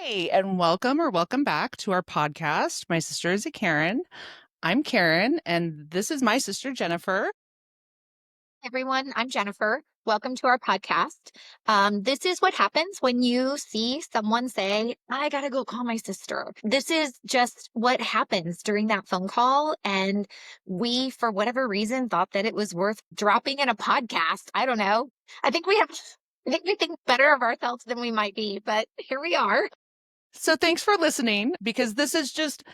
Hey, and welcome back to our podcast. My sister is Karen. I'm Karen, and this is my sister Jennifer. Everyone, I'm Jennifer. Welcome to our podcast. This is what happens when you see someone say, I gotta go call my sister. This is just what happens during that phone call. And we, for whatever reason, thought that it was worth dropping in a podcast. I don't know. I think we have, I think we think better of ourselves than we might be, but here we are. So thanks for listening because this is just,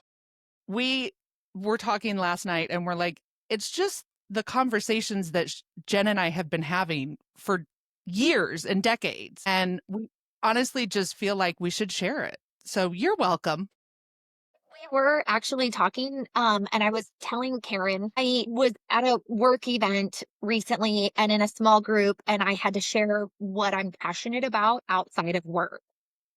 we were talking last night and we're like, it's just the conversations that Jen and I have been having for years and decades. And we honestly just feel like we should share it. So you're welcome. We were actually talking, and I was telling Karen, I was at a work event recently and in a small group, and I had to share what I'm passionate about outside of work.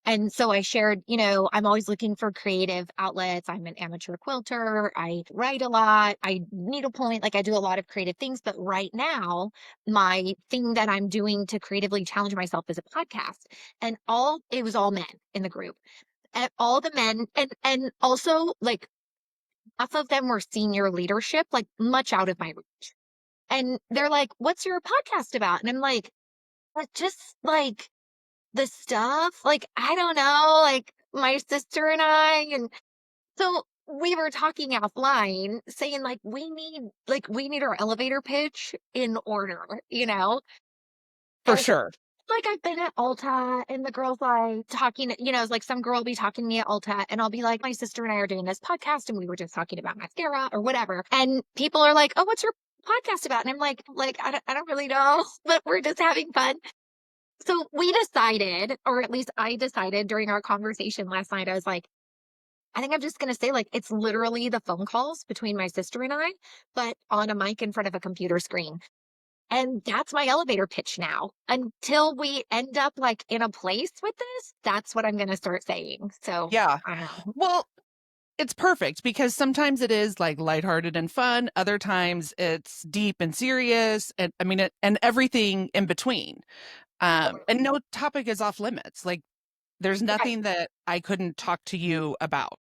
And so I shared, I'm always looking for creative outlets. I'm an amateur quilter. I write a lot. I needlepoint, like I do a lot of creative things. But right now, my thing that I'm doing to creatively challenge myself is a podcast. And it was all men in the group, and all the men, and also like half of them were senior leadership, like much out of my reach. And they're like, what's your podcast about? And I'm like, just like the stuff, like, I don't know, like my sister and I. And so we were talking offline saying like we need our elevator pitch in order, For And sure. like I've been at Ulta and the girls like talking, it's like some girl will be talking to me at Ulta and I'll be like, my sister and I are doing this podcast and we were just talking about mascara or whatever. And people are like, oh, what's your podcast about? And I'm like, I don't really know, but we're just having fun. So we decided, or at least I decided during our conversation last night, I was like, I think I'm just going to say like, it's literally the phone calls between my sister and I, but on a mic in front of a computer screen. And that's my elevator pitch now. Until we end up like in a place with this, that's what I'm going to start saying. So Yeah. I don't know. Well, it's perfect because sometimes it is like lighthearted and fun. Other times it's deep and serious. And I mean, and everything in between. And no topic is off limits. Like there's Right. nothing that I couldn't talk to you about.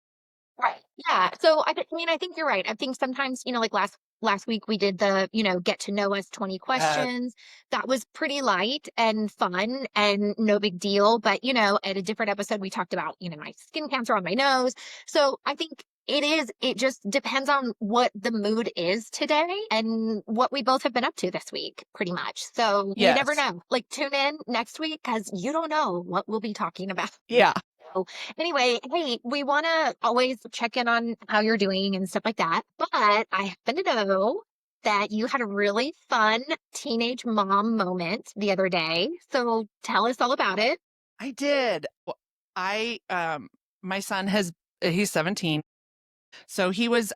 Right. Yeah. So I think you're right. I think sometimes, like last week we did the, get to know us 20 Uh, questions. That was pretty light and fun and no big deal. But, at a different episode we talked about, my skin cancer on my nose. So I think it just depends on what the mood is today and what we both have been up to this week, pretty much. So you never yes. know. Like tune in next week because you don't know what we'll be talking about. Yeah. So anyway, hey, we want to always check in on how you're doing and stuff like that. But I happen to know that you had a really fun teenage mom moment the other day. So tell us all about it. I did. Well, my son he's 17. So he was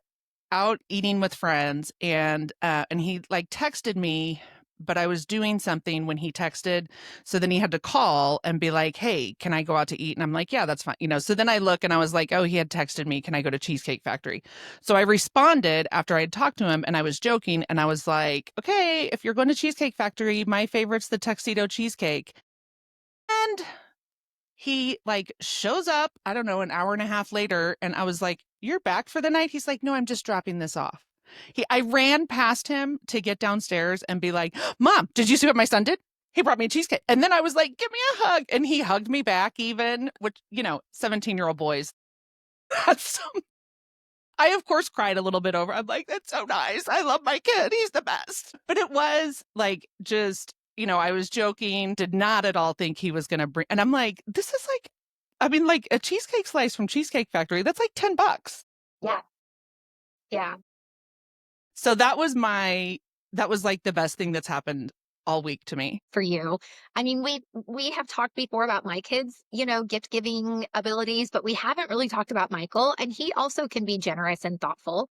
out eating with friends and he like texted me, but I was doing something when he texted. So then he had to call and be like, "Hey, can I go out to eat?" And I'm like, "Yeah, that's fine." So then I look and I was like, "Oh, he had texted me, can I go to Cheesecake Factory?" So I responded after I had talked to him and I was joking and I was like, "Okay, if you're going to Cheesecake Factory, my favorite's the tuxedo cheesecake." And he like shows up, I don't know, an hour and a half later, and I was like, "You're back for the night?" He's like, "No, I'm just dropping this off." I ran past him to get downstairs and be like, "Mom, did you see what my son did? He brought me a cheesecake." And then I was like, "Give me a hug." And he hugged me back even, which, 17-year-old boys. That's I of course cried a little bit over. I'm like, "That's so nice. I love my kid. He's the best." But it was like just, I was joking, did not at all think he was going to bring. And I'm like, this is like, I mean, like a cheesecake slice from Cheesecake Factory, that's like $10. Yeah. Yeah. So that was like the best thing that's happened all week to me. For you. I mean, we have talked before about my kids, gift giving abilities, but we haven't really talked about Michael, and he also can be generous and thoughtful.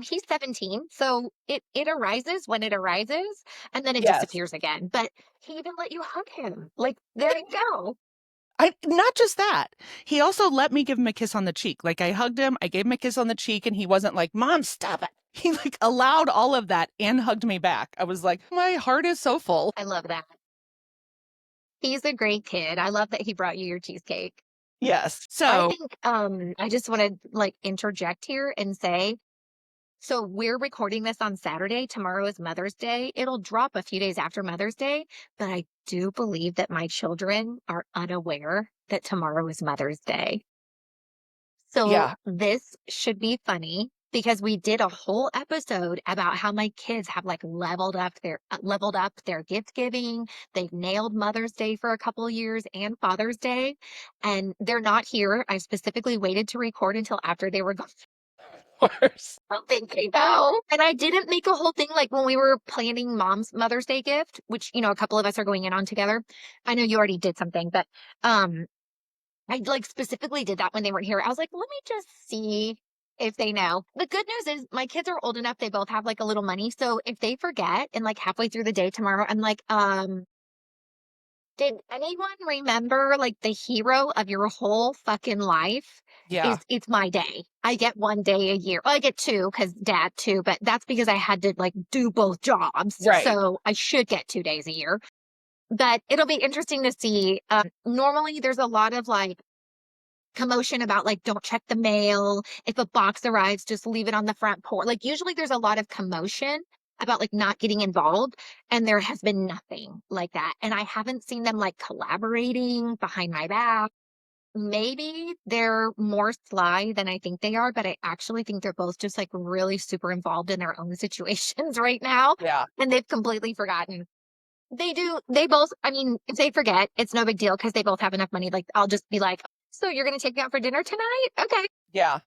He's 17, so it arises when it arises, and then it Yes. disappears again. But he even let you hug him. Like, there you go. I not just that. He also let me give him a kiss on the cheek. Like I hugged him, I gave him a kiss on the cheek, and he wasn't like, "Mom, stop it." He like allowed all of that and hugged me back. I was like, my heart is so full. I love that. He's a great kid. I love that he brought you your cheesecake. Yes. I So think, I just wanna, like, interject here and say, so we're recording this on Saturday, tomorrow is Mother's Day. It'll drop a few days after Mother's Day, but I do believe that my children are unaware that tomorrow is Mother's Day. So yeah, this should be funny because we did a whole episode about how my kids have like leveled up their gift giving. They've nailed Mother's Day for a couple of years and Father's Day, and they're not here. I specifically waited to record until after they were gone. of course. I don't think they know. And I didn't make a whole thing like when we were planning mom's Mother's Day gift, which, a couple of us are going in on together. I know you already did something, but um I like specifically did that when they weren't here. I was like, let me just see if they know. The good news is my kids are old enough, they both have like a little money. So if they forget and like halfway through the day tomorrow, I'm like, did anyone remember like the hero of your whole fucking life? Yeah, It's my day. I get one day a year. Well, I get two because dad too, but that's because I had to like do both jobs. right. So I should get 2 days a year. But it'll be interesting to see. Normally there's a lot of like commotion about like don't check the mail. If a box arrives, just leave it on the front porch. Like usually there's a lot of commotion about like not getting involved and there has been nothing like that. And I haven't seen them like collaborating behind my back. Maybe they're more sly than I think they are, but I actually think they're both just like really super involved in their own situations right now. Yeah. And they've completely forgotten. They do. They both, I mean, if they forget, it's no big deal because they both have enough money. Like, I'll just be like, so you're going to take me out for dinner tonight? Okay. Yeah.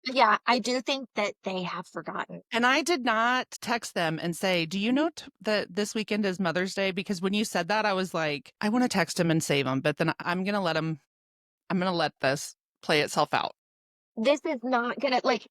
Yeah, I do think that they have forgotten. And I did not text them and say, "Do you Mhm. know that this weekend is Mother's Day?" Because when you said that, I was like, I want to text him and save him, but then I'm going to let him, I'm going to let this play itself out. This is not going to, like,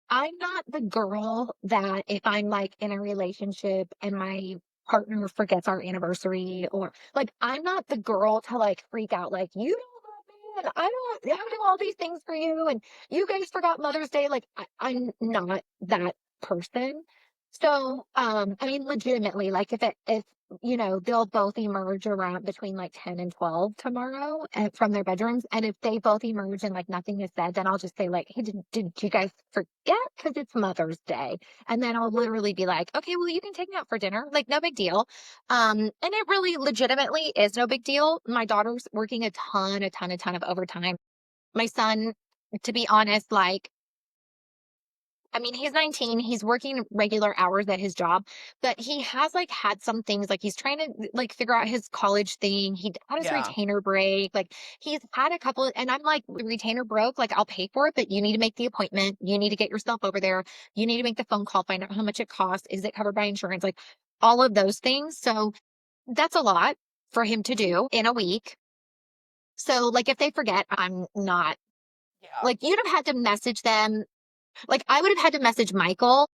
I'm not the girl that if I'm like in a relationship and my partner forgets our anniversary or like I'm not the girl to like freak out like you don't love me and I do all these things for you and you guys forgot Mother's Day. Like I'm not that person. So I mean legitimately, like if they'll both emerge around between like 10 and 12 tomorrow from their bedrooms. And if they both emerge and like nothing is said, then I'll just say like, hey, did you guys forget? Because it's Mother's Day. And then I'll literally be like, okay, well, you can take me out for dinner. Like, no big deal. And it really legitimately is no big deal. My daughter's working a ton of overtime. My son, to be honest, like I mean, he's 19, he's working regular hours at his job, but he has like had some things like he's trying to like figure out his college thing. He had his Yeah. retainer break. Like he's had a couple and I'm like, retainer broke, like I'll pay for it, but you need to make the appointment. You need to get yourself over there. You need to make the phone call, find out how much it costs. Is it covered by insurance? Like all of those things. So that's a lot for him to do in a week. So like if they forget, I'm not Yeah. like you'd have had to message them like, I would have had to message Michael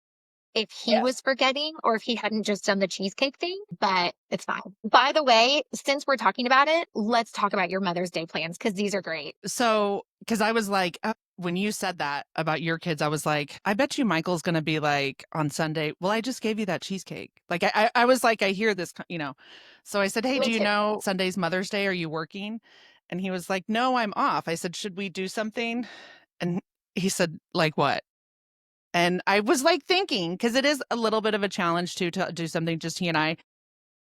if he Yes. was forgetting or if he hadn't just done the cheesecake thing, but it's fine. By the way, since we're talking about it, let's talk about your Mother's Day plans because these are great. So, because I was like, when you said that about your kids, I was like, I bet you Michael's going to be like on Sunday, well, I just gave you that cheesecake. Like, I was like, I hear this, you know. So I said, hey, Me do you too. know Sunday's Mother's Day? Are you working? And he was like, no, I'm off. I said, should we do something? And he said, like what? And I was like thinking, because it is a little bit of a challenge to do something just he and I.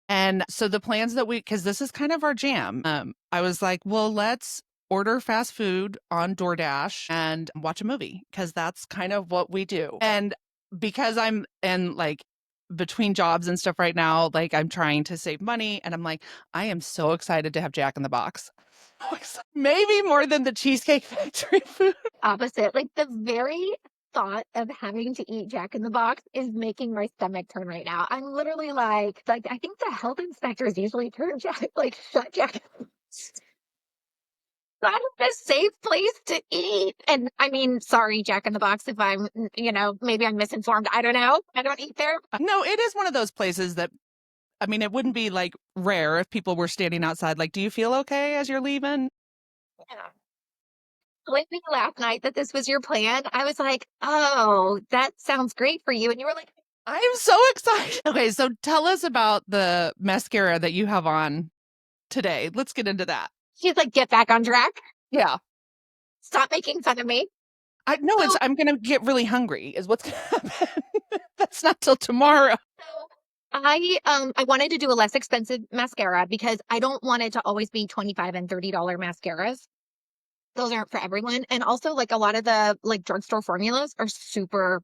And so the plans that because this is kind of our jam, I was like, well, let's order fast food on DoorDash and watch a movie because that's kind of what we do. And because I'm in like between jobs and stuff right now, like I'm trying to save money and I'm like, I am so excited to have Jack in the Box. Maybe more than the Cheesecake Factory food. Opposite. Like, the very thought of having to eat Jack in the Box is making my stomach turn right now. I'm literally like, I think the health inspectors usually turn Jack, like, shut Jack in the Box. Not a safe place to eat. And I mean, sorry, Jack in the Box, if maybe I'm misinformed. I don't know. I don't eat there. No, it is one of those places that I mean, it wouldn't be like rare if people were standing outside, like, do you feel okay as you're leaving? Yeah. Told me last night that this was your plan. I was like, oh, that sounds great for you. And you were like, I am so excited. Okay, so tell us about the mascara that you have on today. Let's get into that. She's like, get back on track. Yeah. Stop making fun of me. I know it's So, I'm gonna get really hungry is what's gonna happen. That's not till tomorrow. so I wanted to do a less expensive mascara because I don't want it to always be $25 and $30 mascaras. Those aren't for everyone. And also like a lot of the like drugstore formulas are super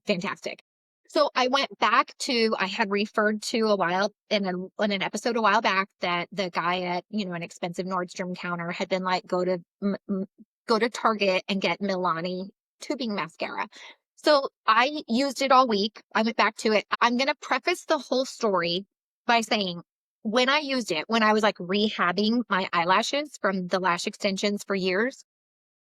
fantastic. So I went back to, I had referred to a while in an episode a while back that the guy at, an expensive Nordstrom counter had been like, go to Target and get Milani tubing mascara. So I used it all week. I went back to it. I'm going to preface the whole story by saying when I used it, when I was like rehabbing my eyelashes from the lash extensions for years,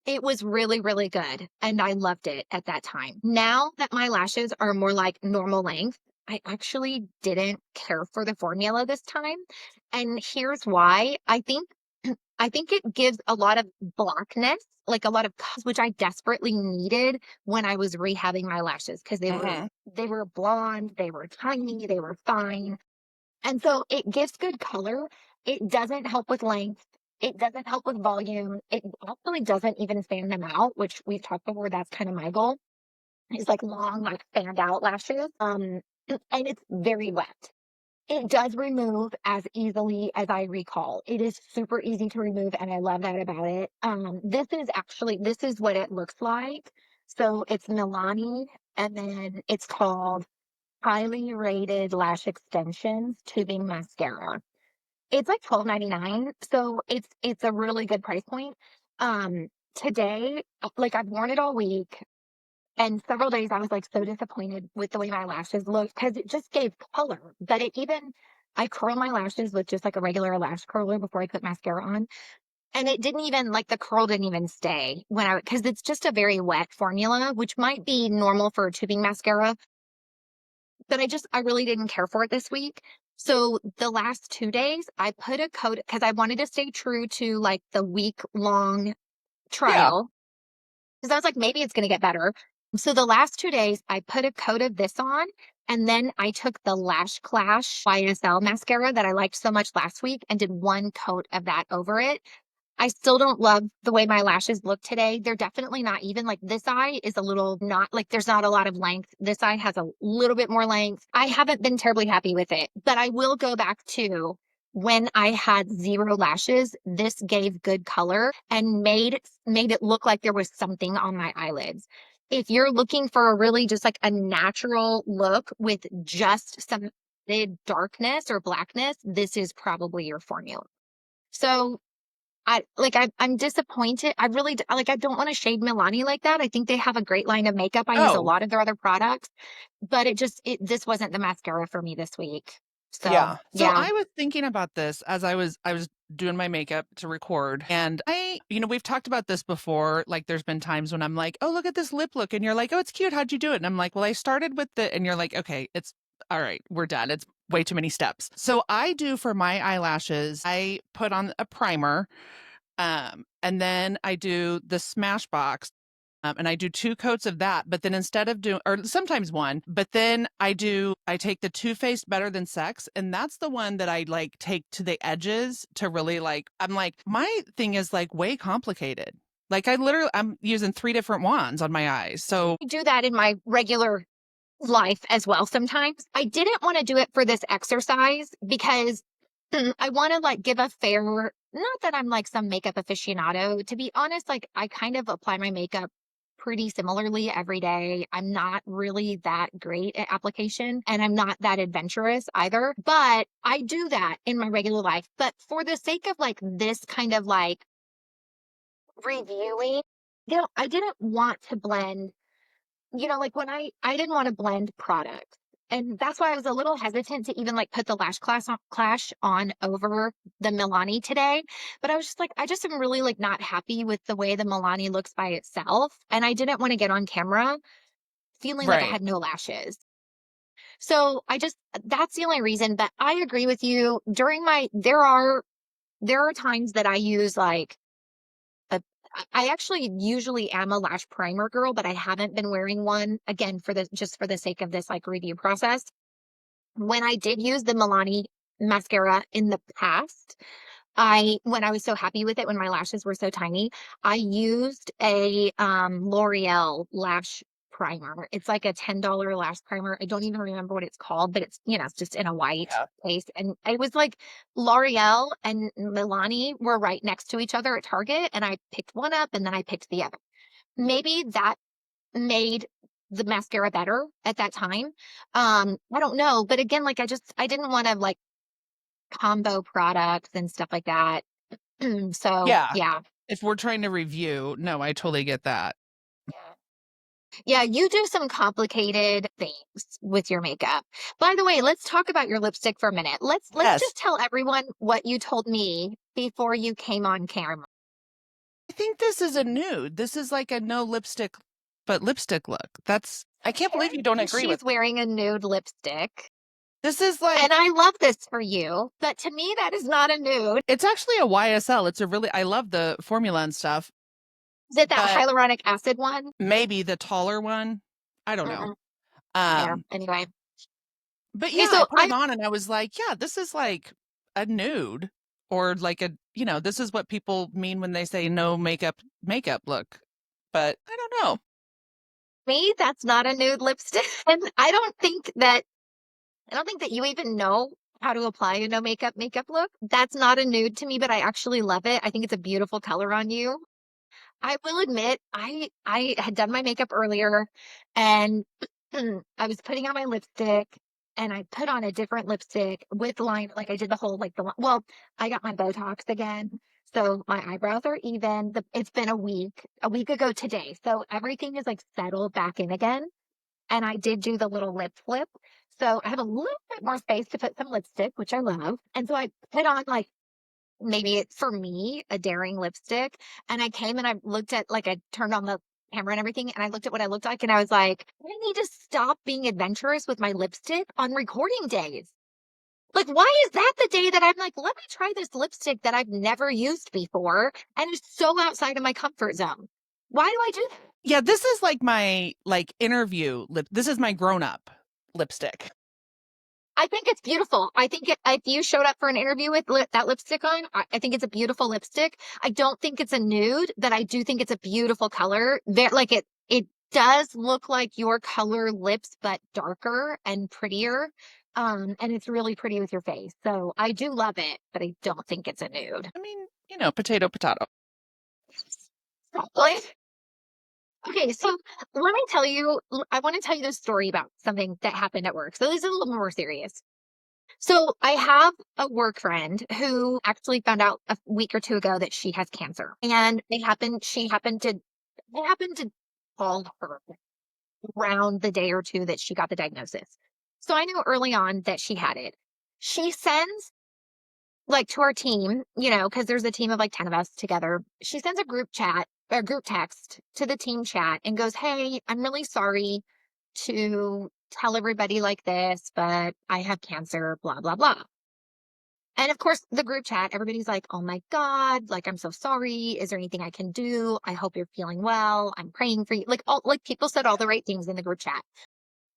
it was really, really good. And I loved it at that time. Now that my lashes are more like normal length, I actually didn't care for the formula this time. And here's why. I think it gives a lot of blackness, like a lot of colors, which I desperately needed when I was rehabbing my lashes because Hmm. they were blonde, they were tiny, they were fine. And so it gives good color. It doesn't help with length. It doesn't help with volume. It actually doesn't even fan them out, which we've talked before. That's kind of my goal. Is like long, like fanned out lashes. And it's very wet. It does remove as easily as I recall. It is super easy to remove, and I love that about it. This is what it looks like. So it's Milani, and then it's called highly rated lash extensions tubing mascara. It's like $12.99, so it's a really good price point. Um, Today, like I've worn it all week, and several days I was like so disappointed with the way my lashes looked because it just gave color. But it even I curl my lashes with just like a regular lash curler before I put mascara on, and it didn't even like the curl didn't even stay when I because it's just a very wet formula, which might be normal for a tubing mascara, but I really didn't care for it this week. So the last 2 days, I put a coat because I wanted to stay true to like the week long Yeah. trial because I was like, maybe it's going to get better. So the last 2 days, I put a coat of this on. And then I took the Lash Clash YSL mascara that I liked so much last week and did one coat of that over it. I still don't love the way my lashes look today. They're definitely not even. Like this eye is a little not like there's not a lot of length. This eye has a little bit more length. I haven't been terribly happy with it, but I will go back to when I had zero lashes. This gave good color and made it look like there was something on my eyelids. If you're looking for a really just like a natural look with just some darkness or blackness, this is probably your formula. So I'm disappointed. I really like I don't want to shade Milani like that. I think they have a great line of makeup. I use a Oh, lot of their other products, but it this wasn't the mascara for me this week. So, yeah. So yeah. I was thinking about this as I was doing my makeup to record. And we've talked about this before. Like there's been times when I'm like, "Oh, look at this lip look." And you're like, "Oh, it's cute. How'd you do it?" And I'm like, "Well, I started with the," and you're like, "Okay, it's all right. We're done. It's way too many steps." So I do for my eyelashes, I put on a primer. And then I do the Smashbox, and I do 2 coats of that, but then instead of doing or sometimes 1, but then I take the Too Faced Better Than Sex, and that's the one that I, like, take to the edges to really, like I'm like, "My thing is, like, way complicated." Like, I'm using 3 different wands on my eyes, so I do that in my regular life as well sometimes. I didn't want to do it for this exercise because I want to like give a fair, not that I'm like some makeup aficionado. To be honest, like I kind of apply my makeup pretty similarly every day. I'm not really that great at application and I'm not that adventurous either, but I do that in my regular life. But for the sake of like this kind of like reviewing, I didn't want to blend like when I didn't want to blend products. And that's why I was a little hesitant to even like put the clash on over the Milani today. But I was just like, I just am really like not happy with the way the Milani looks by itself. And I didn't want to get on camera feeling like I right. had no lashes. So that's the only reason. But I agree with you. There are times that I use like a I actually usually am a lash primer girl, but I haven't been wearing one again for the just for the sake of this like review process. When I did use the Milani mascara in the past, when I was so happy with it, when my lashes were so tiny, I used a L'Oreal lash primer. It's like a $10 lash primer. I don't even remember what it's called, but it's, it's just in a white Yeah. case. And it was like L'Oreal and Milani were right next to each other at Target, and I picked one up and then I picked the other. Maybe that made the mascara better at that time. I don't know, but again, like I didn't want to like combo products and stuff like that. So Yeah. yeah. If we're trying to review, no, I totally get that. Yeah, you do some complicated things with your makeup. By the way, let's talk about your lipstick for a minute. Let's Yes. just tell everyone what you told me before you came on camera. I think this is a nude. This is like a no lipstick, but lipstick look. I can't believe Karen you don't thinks agree with she's wearing a nude lipstick. this is like And I love this for you, but to me that is not a nude. it's actually a YSL. It's a really I love the formula and stuff, Is it that but hyaluronic acid one? maybe the taller one. I don't know. Mm-mm. There. Um, Anyway. but Okay, yeah, I so put it on and I was like, yeah, this is like a nude or like this is what people mean when they say no makeup look. But I don't know. me, that's not a nude lipstick. And I don't think that you even know how to apply a no makeup look. That's not a nude to me, but I actually love it. I think it's a beautiful color on you. I will admit, I had done my makeup earlier and I was putting on my lipstick and I put on a different lipstick with line, like I did the whole well, I got my Botox again. So my eyebrows are even. It's been a week ago today. So everything is like settled back in again. And I did do the little lip flip. So I have a little bit more space to put some lipstick, which I love. And so I put on like maybe it's for me a daring lipstick. And I came and I looked at like I turned on the camera and everything and I looked at what I looked like and I was like, I need to stop being adventurous with my lipstick on recording days. Like, why is that the day that I'm like, let me try this lipstick that I've never used before and is so outside of my comfort zone? Why do I do that? Yeah, this is like my like interview lip. This is my grown up lipstick. I think it's beautiful. I think if you showed up for an interview with that lipstick on, I think it's a beautiful lipstick. I don't think it's a nude, but I do think it's a beautiful color. Like it does look like your color lips, but darker and prettier. And it's really pretty with your face. So I do love it, but I don't think it's a nude. I mean, potato, potato. Like, okay, so let me tell you, I want to tell you this story about something that happened at work. So this is a little more serious. So I have a work friend who actually found out a week or two ago that she has cancer. And they happened to call her around the day or two that she got the diagnosis. So I knew early on that she had it. She sends like to our team, because there's a team of like 10 of us together. She sends a group chat or group text to the team chat and goes, "Hey, I'm really sorry to tell everybody like this, but I have cancer, blah, blah, blah." And of course, the group chat, everybody's like, "Oh my God, like, I'm so sorry. Is there anything I can do? I hope you're feeling well. I'm praying for you." Like people said all the right things in the group chat.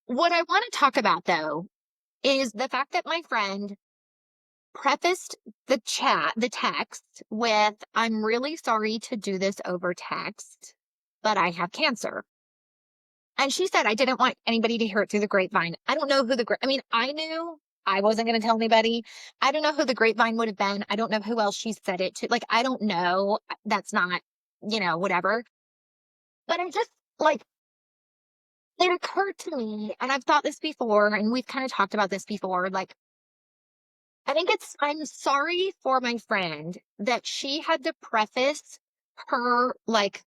What I want to talk about though is the fact that my friend prefaced the text with, "I'm really sorry to do this over text, but I have cancer." And she said, "I didn't want anybody to hear it through the grapevine." I don't know who I mean, I knew I wasn't going to tell anybody. I don't know who the grapevine would have been. I don't know who else she said it to. Like, I don't know. That's not, whatever. But I just like, it occurred to me, and I've thought this before, and we've kind of talked about this before. Like, I'm sorry for my friend that she had to preface her, like,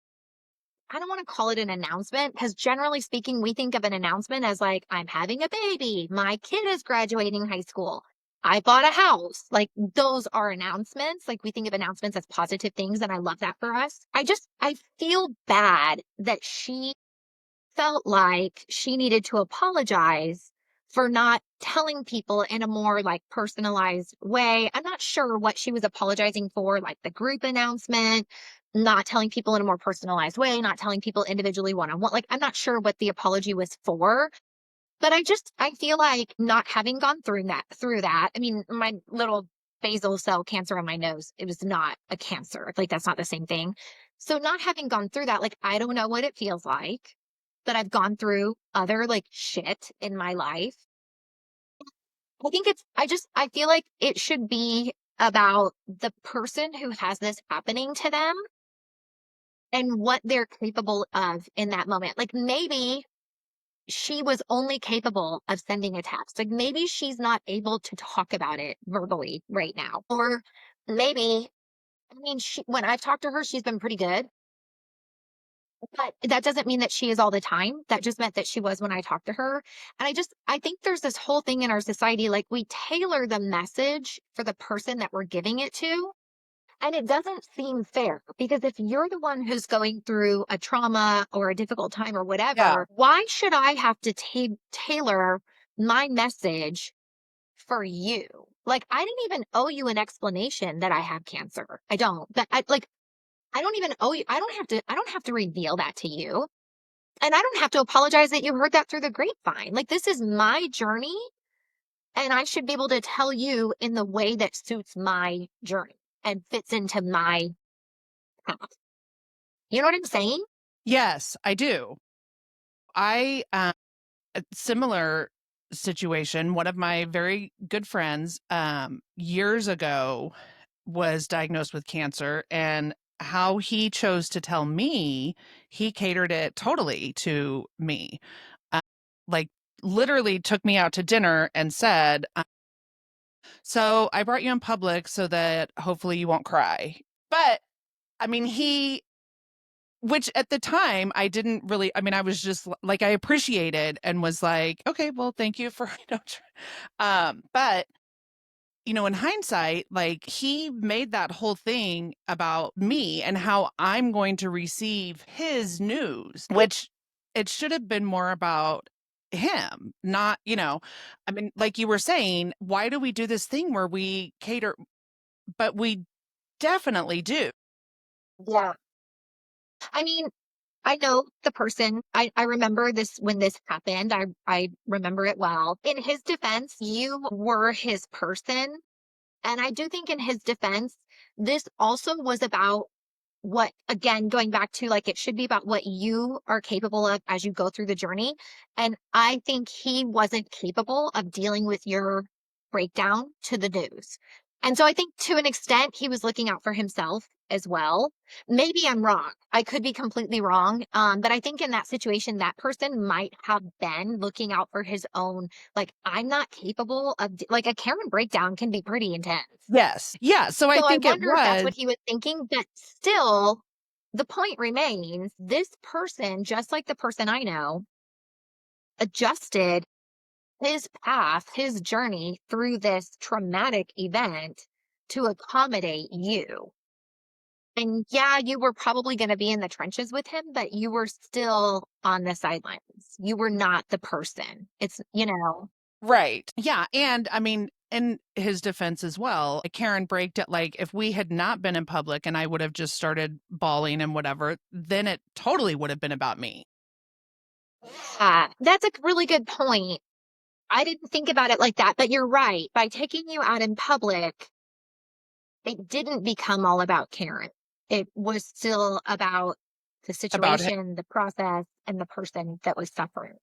I don't want to call it an announcement because generally speaking, we think of an announcement as like, I'm having a baby, my kid is graduating high school, I bought a house. Like, those are announcements. Like, we think of announcements as positive things, and I love that for us. I feel bad that she felt like she needed to apologize for not telling people in a more like personalized way. I'm not sure what she was apologizing for, like the group announcement, not telling people in a more personalized way, not telling people individually one on one. Like, I'm not sure what the apology was for, but I feel like not having gone through that. I mean, my little basal cell cancer on my nose. It was not a cancer. Like, that's not the same thing. So, not having gone through that, like, I don't know what it feels like, but I've gone through other like shit in my life. I think I feel like it should be about the person who has this happening to them and what they're capable of in that moment. Like, maybe she was only capable of sending a text. Like, maybe she's not able to talk about it verbally right now. Or maybe, I mean, when I've talked to her, she's been pretty good, but that doesn't mean that she is all the time. That just meant that she was when I talked to her. And I think there's this whole thing in our society, like, we tailor the message for the person that we're giving it to. And it doesn't seem fair because if you're the one who's going through a trauma or a difficult time or Yeah. whatever, why should I have to tailor my message for you? Like, I didn't even owe you an explanation that I have cancer. I don't. I don't even owe you. I don't have to reveal that to you. And I don't have to apologize that you heard that through the grapevine. Like, this is my journey and I should be able to tell you in the way that suits my journey and fits into my path. You know what I'm saying? Yes, I do. I a similar situation. One of my very good friends, years ago, was diagnosed with cancer, and how he chose to tell me, he catered it totally to me. Uh, like, literally took me out to dinner and said, "So I brought you in public so that hopefully you won't cry." But I mean, which at the time I didn't really, I mean, I was just like, I appreciated and was like, okay, well, thank you for, but in hindsight, like, he made that whole thing about me and how I'm going to receive his news, which it should have been more about him, not, I mean, like you were saying, why do we do this thing where we cater, but we definitely do. Yeah. I mean, I know the person. I remember this when this happened. I remember it well. In his defense, you were his person. And I do think in his defense, this also was about what, again, going back to like, it should be about what you are capable of as you go through the journey. And I think he wasn't capable of dealing with your breakdown to the news. And so I think to an extent, he was looking out for himself as well. Maybe I'm wrong. I could be completely wrong. But I think in that situation, that person might have been looking out for his own, like, I'm not capable of, like, a Karen breakdown can be pretty intense. Yes. Yeah. So I So I think it wonder if that's was. what he was thinking, but still, the point remains, this person, just like the person I know, adjusted his path, his journey through this traumatic event to accommodate you. And yeah, you were probably going to be in the trenches with him, but you were still on the sidelines. You were not the person. Right. Yeah. And I mean, in his defense as well, Karen braked it. Like, if we had not been in public and I would have just started bawling and whatever, then it totally would have been about me. That's a really good point. I didn't think about it like that, but you're right. By taking you out in public, it didn't become all about Karen. It was still about the About it. situation, the process, and the person that was suffering.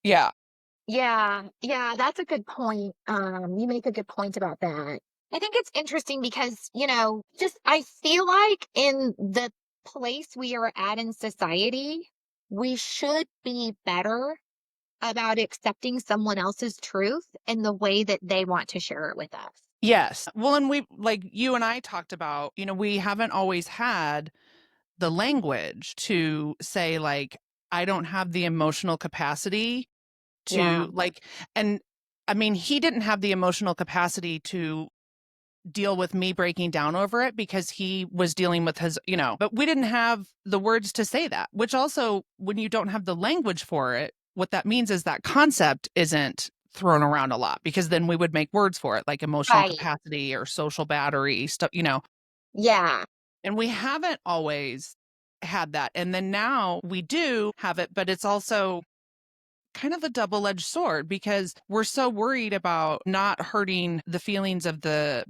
Yeah. Yeah, yeah, that's a good point. You make a good point about that. I think it's interesting because, just I feel like in the place we are at in society, we should be better about accepting someone else's truth in the way that they want to share it with us. Yes. Well, and we, like you and I talked about, we haven't always had the language to say, like, I don't have the emotional capacity Yeah, to, like, and I mean, he didn't have the emotional capacity to deal with me breaking down over it because he was dealing with his, but we didn't have the words to say that, which also, when you don't have the language for it, what that means is that concept isn't thrown around a lot, because then we would make words for it, like emotional right. capacity or social battery stuff. Yeah. And we haven't always had that. And then now we do have it, but it's also kind of a double-edged sword because we're so worried about not hurting the feelings of the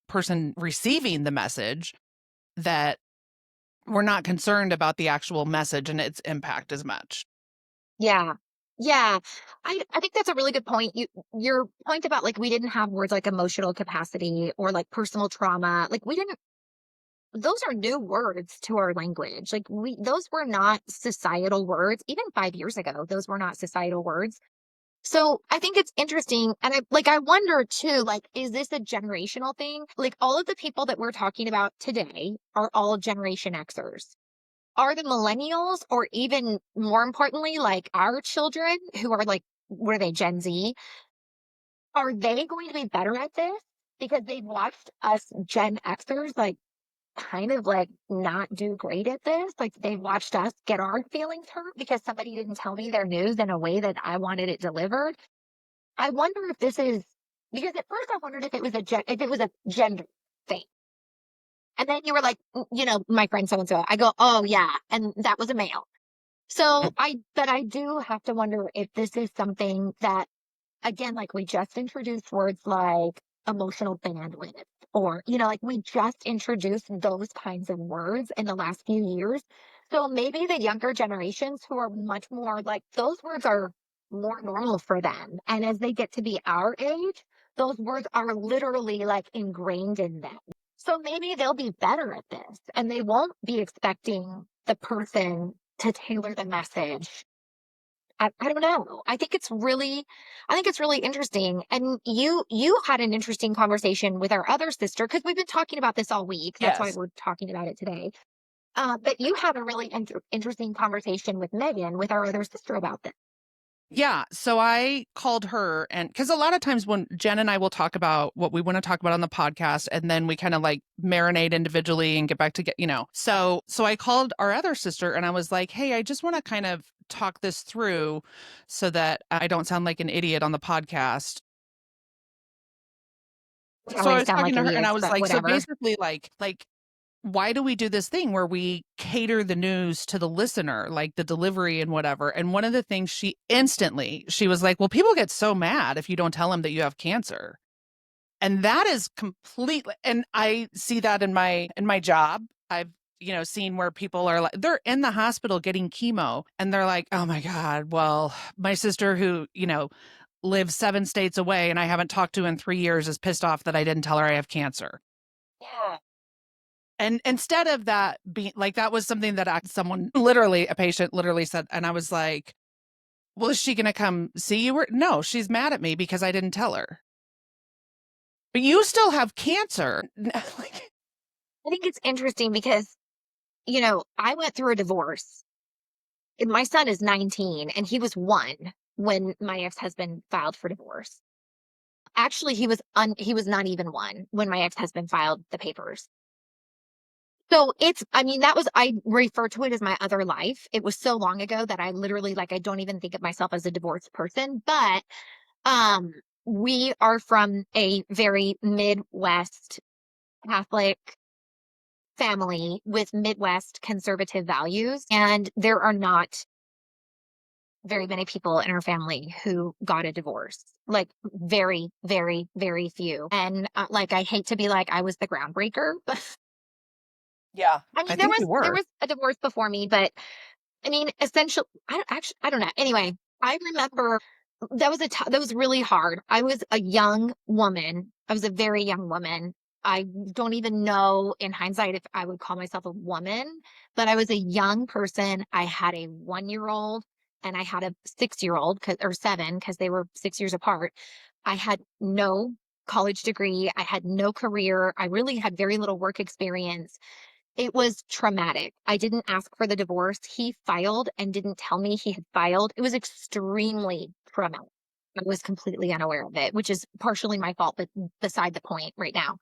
person receiving the message that we're not concerned about the actual message and its impact as much. Yeah. Yeah. I think that's a really good point. Your point about like we didn't have words like emotional capacity or like personal trauma. Like we didn't those are new words to our language. Like we those were not societal words. Even 5 years ago, those were not societal words. So I think it's interesting. And I wonder too, like, is this a generational thing? Like all of the people that we're talking about today are all Generation Xers. Are the millennials, or even more importantly, like our children who are like, what are they, Gen Z? Are they going to be better at this? Because they've watched us Gen Xers like kind of like not do great at this. Like they've watched us get our feelings hurt because somebody didn't tell me their news in a way that I wanted it delivered. I wonder if this is because at first I wondered if it was if it was a gender thing. And then you were like, my friend so and so. I go, oh yeah, and that was a male. But I do have to wonder if this is something that, again, like we just introduced words like emotional bandwidth, or, like we just introduced those kinds of words in the last few years. So maybe the younger generations who are much more like those words are more normal for them. And as they get to be our age, those words are literally like ingrained in them. So maybe they'll be better at this and they won't be expecting the person to tailor the message. I don't know. I think it's really interesting. And you had an interesting conversation with our other sister because we've been talking about this all week. That's why Yes. we're talking about it today. But you had a really interesting conversation with Megan, with our other sister, about this. Yeah, so I called her, and because a lot of times when Jen and I will talk about what we want to talk about on the podcast, and then we kind of like marinate individually and get back to So I called our other sister and I was like, "Hey, I just want to kind of talk this through so that I don't sound like an idiot on the podcast." We So I always was sound talking like to her and I idiots, was but like, so whatever. basically why do we do this thing where we cater the news to the listener, like the delivery and whatever? And one of the things she was like, well, people get so mad if you don't tell them that you have cancer. And that is completely, and I see that in my job. I've, seen where people are like, they're in the hospital getting chemo and they're like, oh my God, well, my sister who, lives 7 states away and I haven't talked to in 3 years is pissed off that I didn't tell her I have cancer. Yeah. And instead of that being like, that was something that a patient literally said. And I was like, well, is she going to come see you? Or no, she's mad at me because I didn't tell her. But you still have cancer. Like, I think it's interesting because, I went through a divorce. And my son is 19 and he was 1 when my ex-husband filed for divorce. Actually, he was not even 1 when my ex-husband filed the papers. So I mean, I refer to it as my other life. It was so long ago that I literally, like, I don't even think of myself as a divorced person, but, um, we are from a very Midwest Catholic family with Midwest conservative values, and there are not very many people in our family who got a divorce. Like very, very, very few. And like, I hate to be like I was the groundbreaker, but yeah, I I mean, think you there were. was a divorce before me, but I mean, essentially, I don't know. Anyway, I remember that was really hard. I was a young woman. I was a very young woman. I don't even know in hindsight if I would call myself a woman, but I was a young person. I had a 1 year old and I had a 6 year old or seven because they were 6 years apart. I had no college degree. I had no career. I really had very little work experience. It was traumatic. I didn't ask for the divorce. He filed and didn't tell me he had filed. It was extremely traumatic. I was completely unaware of it, which is partially my fault, but beside the point right now.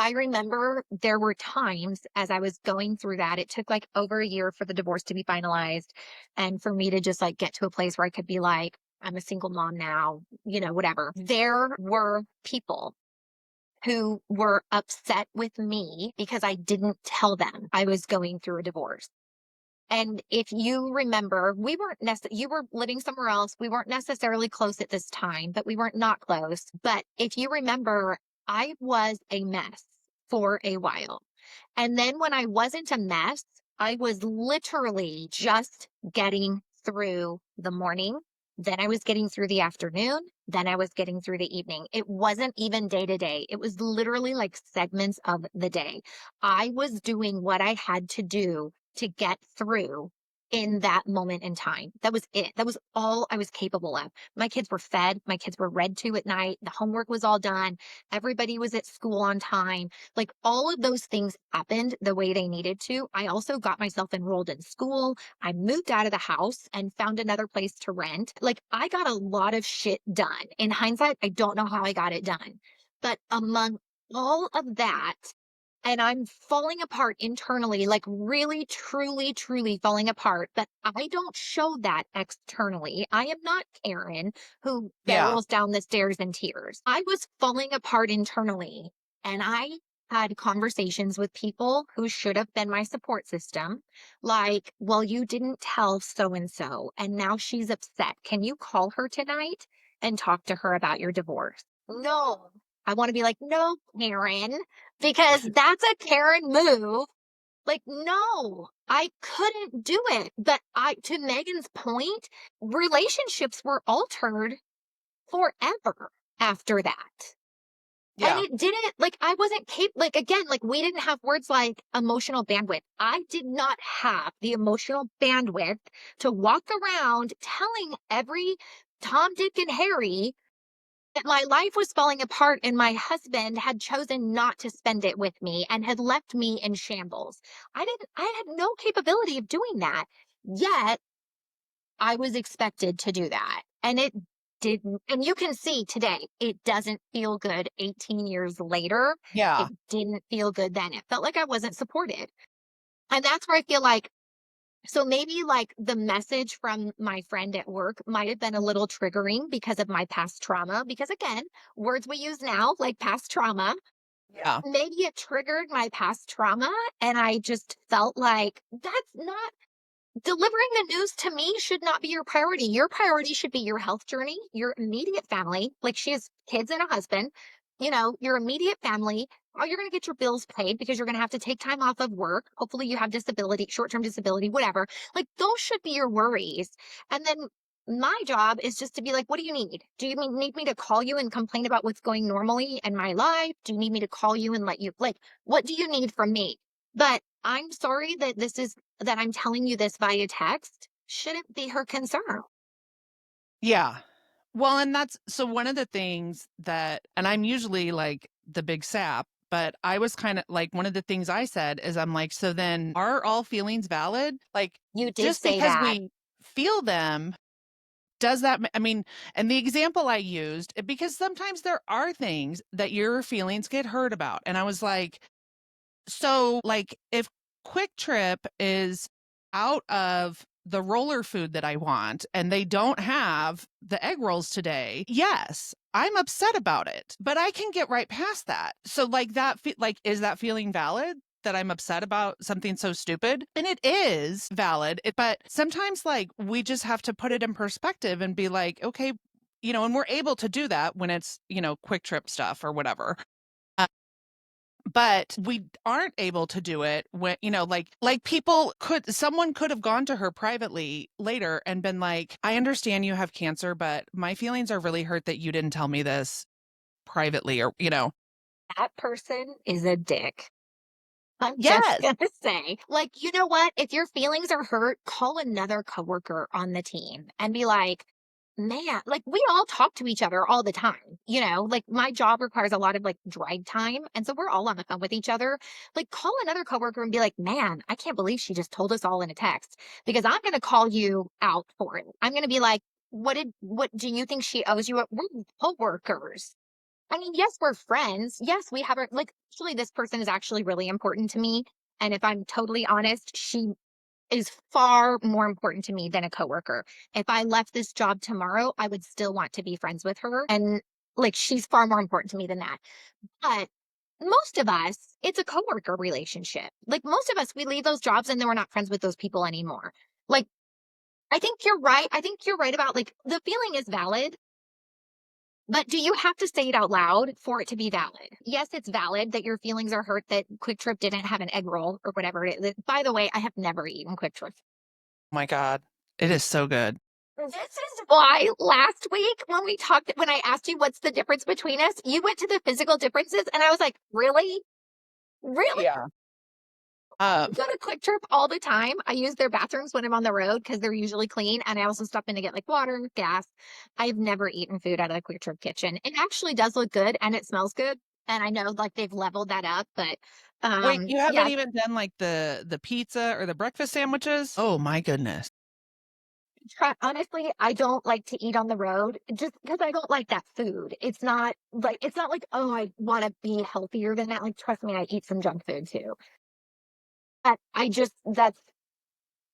I remember there were times as I was going through that, it took like over a year for the divorce to be finalized and for me to just like get to a place where I could be like, I'm a single mom now, whatever. There were people who were upset with me because I didn't tell them I was going through a divorce. And if you remember, we weren't you were living somewhere else. We weren't necessarily close at this time, but we weren't not close. But if you remember, I was a mess for a while. And then when I wasn't a mess, I was literally just getting through the morning. Then I was getting through the afternoon. Then I was getting through the evening. It wasn't even day to day. It was literally like segments of the day. I was doing what I had to do to get through in that moment in time. That was it. That was all I was capable of. My kids were fed. My kids were read to at night. The homework was all done. Everybody was at school on time. Like all of those things happened the way they needed to. I also got myself enrolled in school. I moved out of the house and found another place to rent. Like I got a lot of shit done. In hindsight, I don't know how I got it done. But among all of that, and I'm falling apart internally, like really, truly, truly falling apart. But I don't show that externally. I am not Karen who Yeah. barrels down the stairs in tears. I was falling apart internally. And I had conversations with people who should have been my support system, like, well, you didn't tell so and so, and now she's upset. Can you call her tonight and talk to her about your divorce? No. I want to be like, no, Karen, because that's a Karen move. Like, no, I couldn't do it. But to Megan's point, relationships were altered forever after that. And Yeah. it didn't, like, I wasn't capable, like, again, like, we didn't have words like emotional bandwidth. I did not have the emotional bandwidth to walk around telling every Tom, Dick, and Harry that my life was falling apart and my husband had chosen not to spend it with me and had left me in shambles. I had no capability of doing that. Yet I was expected to do that. And it didn't. And you can see today, it doesn't feel good 18 years later. Yeah. It didn't feel good then. It felt like I wasn't supported. And that's where I feel like, so maybe like the message from my friend at work might have been a little triggering because of my past trauma. Because again, words we use now, like past trauma, Yeah. maybe it triggered my past trauma. And I just felt like that's not delivering the news to me should not be your priority. Your priority should be your health journey, your immediate family. Like she has kids and a husband, your immediate family. Oh, you're going to get your bills paid because you're going to have to take time off of work. Hopefully, you have disability, short term disability, whatever. Like, those should be your worries. And then my job is just to be like, what do you need? Do you need me to call you and complain about what's going normally in my life? Do you need me to call you and let you, like, what do you need from me? But I'm sorry that I'm telling you this via text shouldn't be her concern. Yeah. Well, and that's so one of the things that, and I'm usually like the big sap, but I was kind of like, one of the things I said is I'm like, so then are all feelings valid? Like, You did just say because that. we feel them, does that, I mean, and the example I used, because sometimes there are things that your feelings get hurt about. And I was like, so, like, if Quick Trip is out of the roller food that I want and they don't have the egg rolls today, yes, I'm upset about it, but I can get right past that. So, like, like, is that feeling valid? That I'm upset about something so stupid? And it is valid, but sometimes, like, we just have to put it in perspective and be like, okay, and we're able to do that when it's, Quick Trip stuff or whatever. But we aren't able to do it when, like someone could have gone to her privately later and been like, I understand you have cancer, but my feelings are really hurt that you didn't tell me this privately, or. That person is a dick. I'm just Yes. gonna say, like, you know what? If your feelings are hurt, call another coworker on the team and be like, man, like we all talk to each other all the time, like my job requires a lot of like drive time. And so we're all on the phone with each other. Like, call another coworker and be like, man, I can't believe she just told us all in a text because I'm gonna call you out for it. I'm gonna be like, what do you think she owes you? We're coworkers. I mean, yes, we're friends. Yes, we have our, like, actually, this person is actually really important to me. And if I'm totally honest, she is far more important to me than a coworker. If I left this job tomorrow, I would still want to be friends with her. And like, she's far more important to me than that. But most of us, it's a coworker relationship. Like most of us, we leave those jobs and then we're not friends with those people anymore. Like, I think you're right. I think you're right about like the feeling is valid, but do you have to say it out loud for it to be valid? Yes, it's valid that your feelings are hurt that Quick Trip didn't have an egg roll or whatever it is. By the way, I have never eaten Quick Trip. My God, it is so good. This is why last week when we talked, when I asked you what's the difference between us, you went to the physical differences, and I was like, really? Really? Yeah. I go to Quick Trip all the time. I use their bathrooms when I'm on the road because they're usually clean. And I also stop in to get like water, gas. I've never eaten food out of the Quick Trip kitchen. It actually does look good and it smells good. And I know like they've leveled that up, but Wait, you haven't yeah, even done like the pizza or the breakfast sandwiches? Oh my goodness. honestly, I don't like to eat on the road just because I don't like that food. It's not like, oh, I want to be healthier than that. Like, trust me, I eat some junk food too. But that's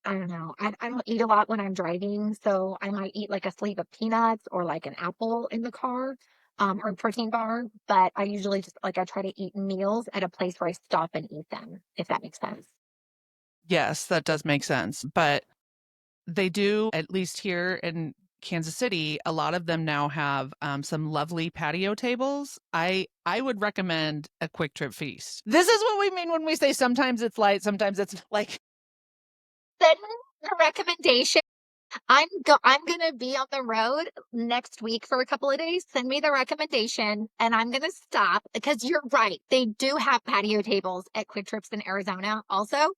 I don't know. I don't eat a lot when I'm driving, so I might eat like a sleeve of peanuts or like an apple in the car, or a protein bar. But I usually just like I try to eat meals at a place where I stop and eat them, if that makes sense. Yes, that does make sense. But they do, at least here in Kansas City, a lot of them now have some lovely patio tables. I would recommend a Quick Trip feast. This is what we mean when we say sometimes it's light, sometimes it's like. Then a recommendation. I'm gonna be on the road next week for a couple of days. Send me the recommendation, and I'm gonna stop because you're right. They do have patio tables at Quick Trips in Arizona also.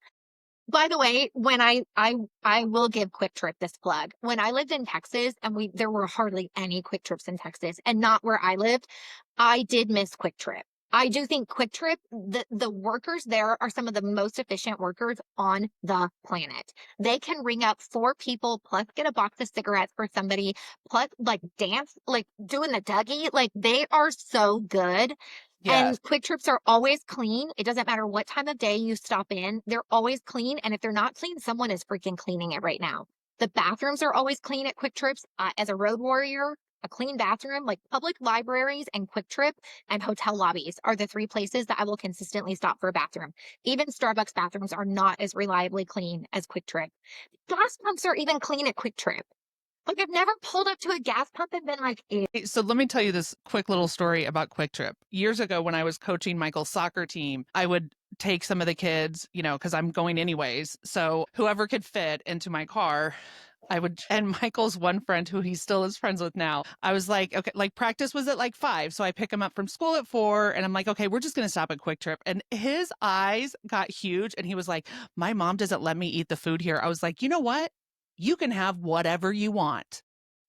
By the way, when I will give Quick Trip this plug. When I lived in Texas and we there were hardly any Quick Trips in Texas and not where I lived, I did miss Quick Trip. I do think Quick Trip, the workers there are some of the most efficient workers on the planet. They can ring up four people plus get a box of cigarettes for somebody, plus like dance, like doing the Dougie. Like they are so good. Yes. And Quick Trips are always clean. It doesn't matter what time of day you stop in, they're always clean. And if they're not clean, someone is freaking cleaning it right now. The bathrooms are always clean at Quick Trips. As a road warrior, a clean bathroom, like public libraries and Quick Trip and hotel lobbies are the three places that I will consistently stop for a bathroom. Even Starbucks bathrooms are not as reliably clean as Quick Trip. Gas pumps are even clean at Quick Trip. Like I've never pulled up to a gas pump and been like, ew. So let me tell you this quick little story about Quick Trip. Years ago, when I was coaching Michael's soccer team, I would take some of the kids, because I'm going anyways. So whoever could fit into my car, I would. And Michael's one friend, who he still is friends with now, I was like, okay, like practice was at like 5. So I pick him up from school at 4, and I'm like, okay, we're just going to stop at Quick Trip. And his eyes got huge. And he was like, my mom doesn't let me eat the food here. I was like, you know what? You can have whatever you want.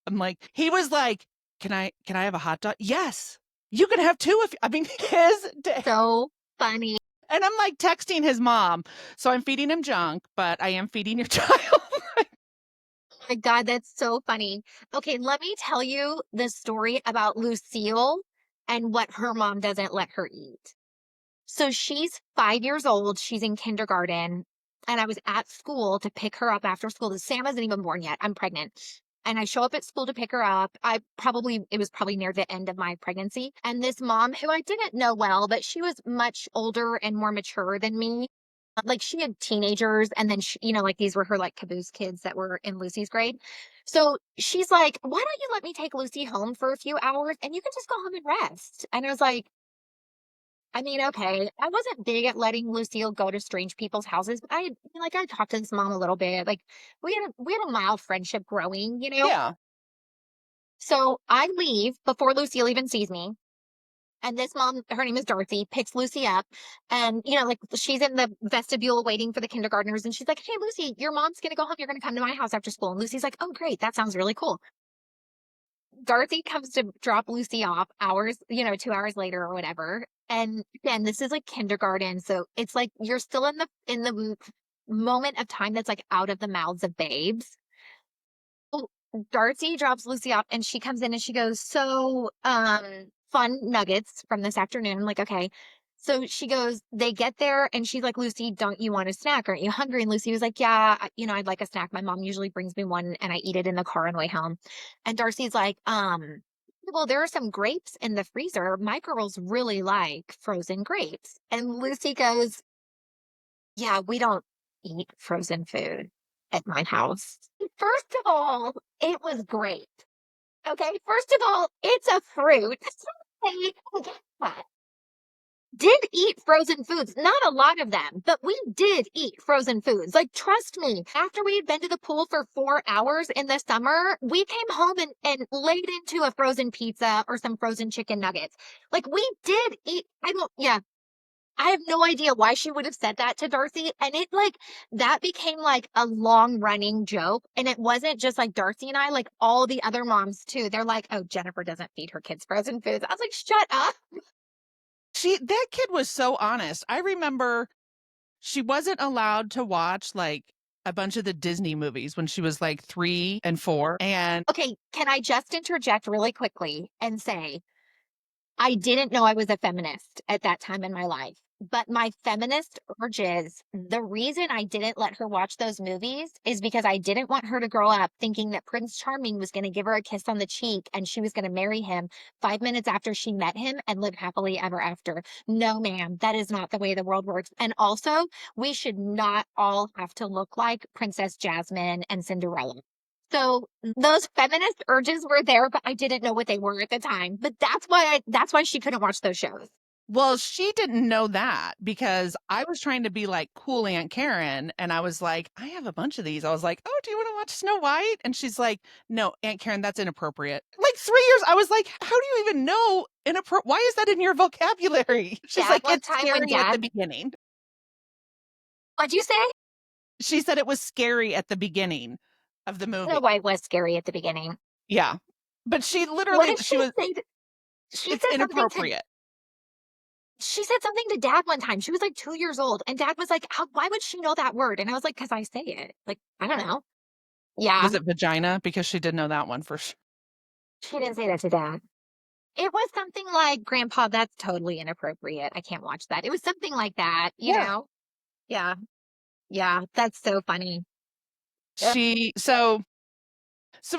I'm like, he was like, can I have a hot dog? Yes. You can have two if I mean his day. So funny. And I'm like texting his mom. So I'm feeding him junk, but I am feeding your child. My God, that's so funny. Okay, let me tell you the story about Lucille and what her mom doesn't let her eat. So she's 5 years old. She's in kindergarten. And I was at school to pick her up after school. Sam isn't even born yet. I'm pregnant. And I show up at school to pick her up. It was probably near the end of my pregnancy. And this mom, who I didn't know well, but she was much older and more mature than me. Like she had teenagers, and then like these were her like caboose kids that were in Lucy's grade. So she's like, "Why don't you let me take Lucy home for a few hours and you can just go home and rest?" And I was like, I mean, okay. I wasn't big at letting Lucille go to strange people's houses, but I talked to this mom a little bit. Like we had a mild friendship growing. Yeah. So I leave before Lucille even sees me. And this mom, her name is Dorothy, picks Lucy up. And, like she's in the vestibule waiting for the kindergartners. And she's like, "Hey, Lucy, your mom's going to go home. You're going to come to my house after school." And Lucy's like, "Oh, great. That sounds really cool." Dorothy comes to drop Lucy off 2 hours later or whatever. And again, this is like kindergarten. So it's like you're still in the moment of time that's like out of the mouths of babes. Well, Darcy drops Lucy off and she comes in and she goes, "So, fun nuggets from this afternoon." I'm like, okay. So she goes, they get there and she's like, "Lucy, don't you want a snack? Aren't you hungry?" And Lucy was like, "Yeah, I'd like a snack. My mom usually brings me one and I eat it in the car on the way home." And Darcy's like, well, there are some grapes in the freezer. My girls really like frozen grapes. And Lucy goes, yeah, we don't eat frozen food at my house. First of all, it was great. Okay. First of all, it's a fruit. They did eat frozen foods. Not a lot of them, but we did eat frozen foods. Like, trust me, after we had been to the pool for 4 hours in the summer, we came home and laid into a frozen pizza or some frozen chicken nuggets. Like, we did eat. Yeah, I have no idea why she would have said that to Darcy. And it like, that became like a long running joke. And it wasn't just like Darcy and I, like all the other moms too. They're like, oh, Jennifer doesn't feed her kids frozen foods. I was like, shut up. That kid was so honest. I remember she wasn't allowed to watch like a bunch of the Disney movies when she was like 3 and 4. And Okay, can I just interject really quickly and say, I didn't know I was a feminist at that time in my life, but my feminist urges, the reason I didn't let her watch those movies is because I didn't want her to grow up thinking that Prince Charming was going to give her a kiss on the cheek and she was going to marry him 5 minutes after she met him and live happily ever after. No, ma'am, that is not the way the world works. And also, we should not all have to look like Princess Jasmine and Cinderella. So those feminist urges were there, but I didn't know what they were at the time. But that's why she couldn't watch those shows. well, she didn't know that because I was trying to be like cool Aunt Karen. And I was like, I have a bunch of these. I was like, oh, do you want to watch Snow White? And she's like, no, Aunt Karen, that's inappropriate. Like 3 years. I was like, how do you even know inappropriate? Why is that in your vocabulary? She's Dad, like, one it's time when scary at the dad, beginning. what'd you say? She said it was scary at the beginning of the Snow movie. White was scary at the beginning. Yeah. But What literally, did she say? She it's said something to inappropriate. she said something to dad one time. She was like 2 years old, and dad was like, why would she know that word? And I was like, because I say it. Like, I don't know. Yeah, Was it vagina? Because she did know that one for sure. she didn't say that to dad. It was something like, Grandpa, that's totally inappropriate. I can't watch that. It was something like that, you Yeah. know? Yeah. Yeah. That's so funny. Yep. She, so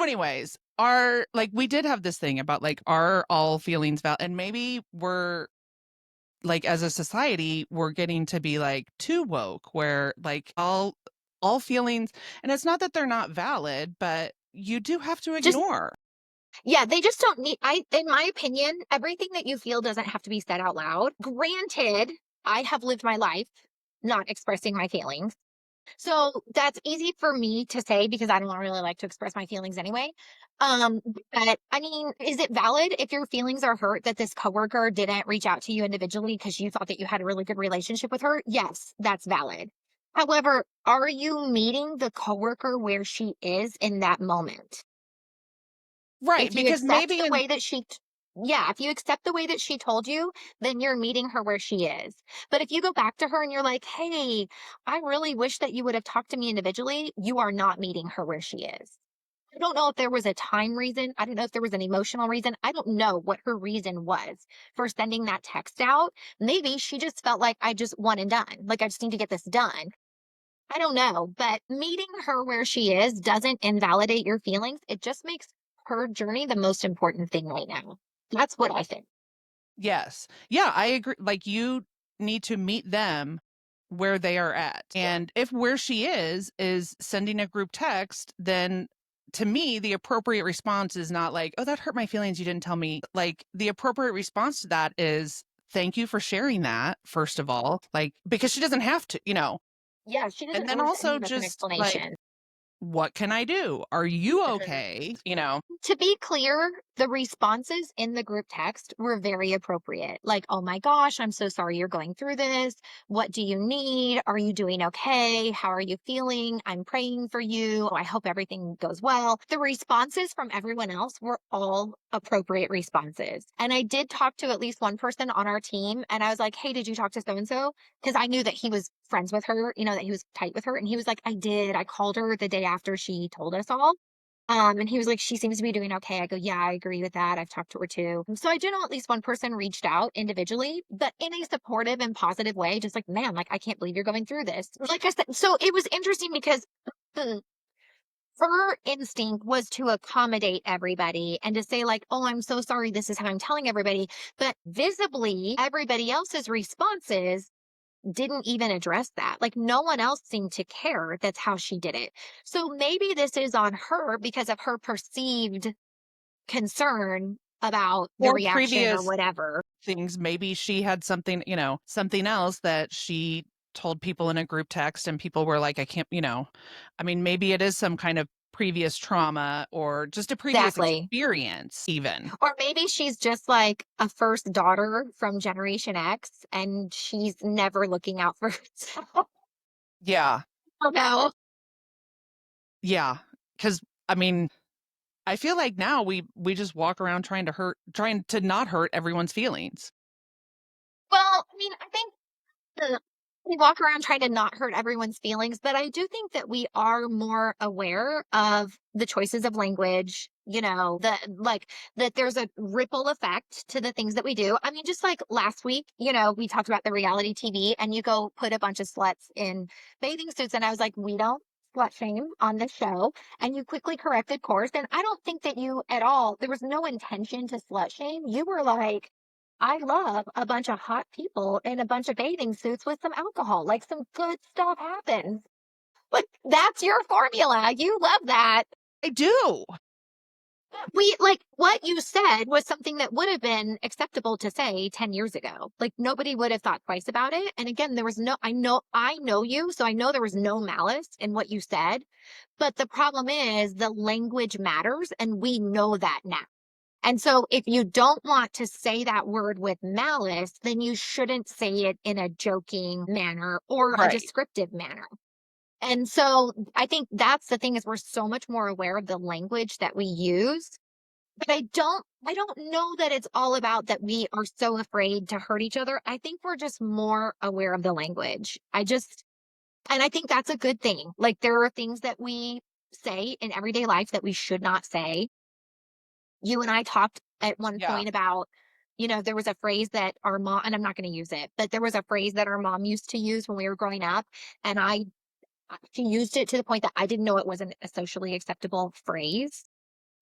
anyways, our, like, we did have this thing about like, are all feelings valid? And maybe we're like, as a society, we're getting to be like too woke where like all feelings, and it's not that they're not valid, but you do have to Just ignore. Yeah, they just don't need in my opinion, everything that you feel doesn't have to be said out loud. Granted, I have lived my life not expressing my feelings. So that's easy for me to say because I don't really like to express my feelings anyway. Um, but I mean, is it valid if your feelings are hurt that this coworker didn't reach out to you individually because you thought that you had a really good relationship with her? Yes, that's valid. However, are you meeting the coworker where she is in that moment? Right. If you Because accept maybe the in, way that yeah, if you accept the way that she told you, then you're meeting her where she is. But if you go back to her and you're like, hey, I really wish that you would have talked to me individually, you are not meeting her where she is. I don't know if there was a time reason. I don't know if there was an emotional reason. I don't know what her reason was for sending that text out. Maybe she just felt like I just one and done. Like I just need to get this done. I don't know, but meeting her where she is doesn't invalidate your feelings. It just makes her journey the most important thing right now. That's what I think. yes. Yeah, I agree. Like, you need to meet them where they are at. And if where she is sending a group text, then to me, the appropriate response is not like, oh, that hurt my feelings. You didn't tell me. Like, the appropriate response to that is, thank you for sharing that, first of all. Like, because she doesn't have to, Yeah, she and doesn't then owe any also of us an just like, explanation. what can I do? Are you okay? To be clear, the responses in the group text were very appropriate. Like, oh my gosh, I'm so sorry you're going through this. What do you need? Are you doing okay? How are you feeling? I'm praying for you. I hope everything goes well. The responses from everyone else were all appropriate responses. And I did talk to at least one person on our team. And I was like, hey, did you talk to so and so? Because I knew that he was friends with her, that he was tight with her. And he was like, I did. I called her the day after she told us all. And he was like, she seems to be doing okay. I go, yeah, I agree with that. I've talked to her too. So I do know at least one person reached out individually, but in a supportive and positive way, just like, man, like, I can't believe you're going through this. Like I said, so it was interesting because her instinct was to accommodate everybody and to say like, "Oh, I'm so sorry. This is how I'm telling everybody." But visibly, everybody else's responses didn't even address that. Like no one else seemed to care. That's how she did it. So maybe this is on her because of her perceived concern about the Or reaction or previous whatever. things, maybe she had something, something else that she told people in a group text and people were like, I can't, I mean, maybe it is some kind of previous trauma or just a previous Exactly. experience even. Or maybe she's just like a first daughter from Generation X and she's never looking out for herself. Yeah. Oh no. Yeah. Cause I mean, I feel like now we just walk around trying to not hurt everyone's feelings. Well, I mean, I think we walk around trying to not hurt everyone's feelings, but I do think that we are more aware of the choices of language, that like that there's a ripple effect to the things that we do. I mean, just like last week, we talked about the reality TV and you go put a bunch of sluts in bathing suits and I was like, we don't slut shame on this show. And you quickly corrected course. And I don't think that you at all, there was no intention to slut shame. You were like, I love a bunch of hot people in a bunch of bathing suits with some alcohol. Like some good stuff happens. Like that's your formula. You love that. I do. We like what you said was something that would have been acceptable to say 10 years ago. Like nobody would have thought twice about it. And again, there was no I know you, so I know there was no malice in what you said. But the problem is the language matters and we know that now. And so if you don't want to say that word with malice, then you shouldn't say it in a joking manner or a Right. descriptive manner. And so I think that's the thing is we're so much more aware of the language that we use. But I don't know that it's all about that we are so afraid to hurt each other. I think we're just more aware of the language. And I think that's a good thing. Like there are things that we say in everyday life that we should not say. You and I talked at one Yeah. point about, there was a phrase that our mom, and I'm not going to use it, but there was a phrase that our mom used to use when we were growing up. And she used it to the point that I didn't know it wasn't a socially acceptable phrase.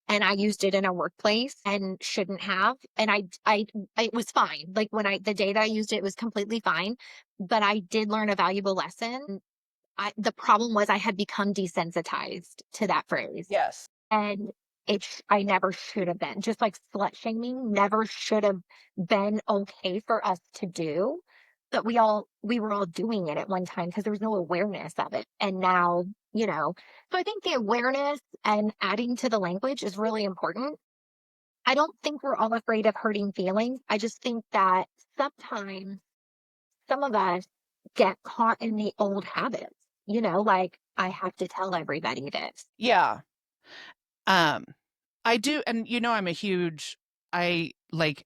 And I used it in a workplace and shouldn't have. And it was fine. Like the day that I used it, it was completely fine. But I did learn a valuable lesson. The problem was I had become desensitized to that phrase. Yes. And I never should have been. Just like slut shaming never should have been okay for us to do. But we were all doing it at one time because there was no awareness of it. And now, so I think the awareness and adding to the language is really important. I don't think we're all afraid of hurting feelings. I just think that sometimes some of us get caught in the old habits, like I have to tell everybody this. Yeah. Um, I do, and I'm a huge I like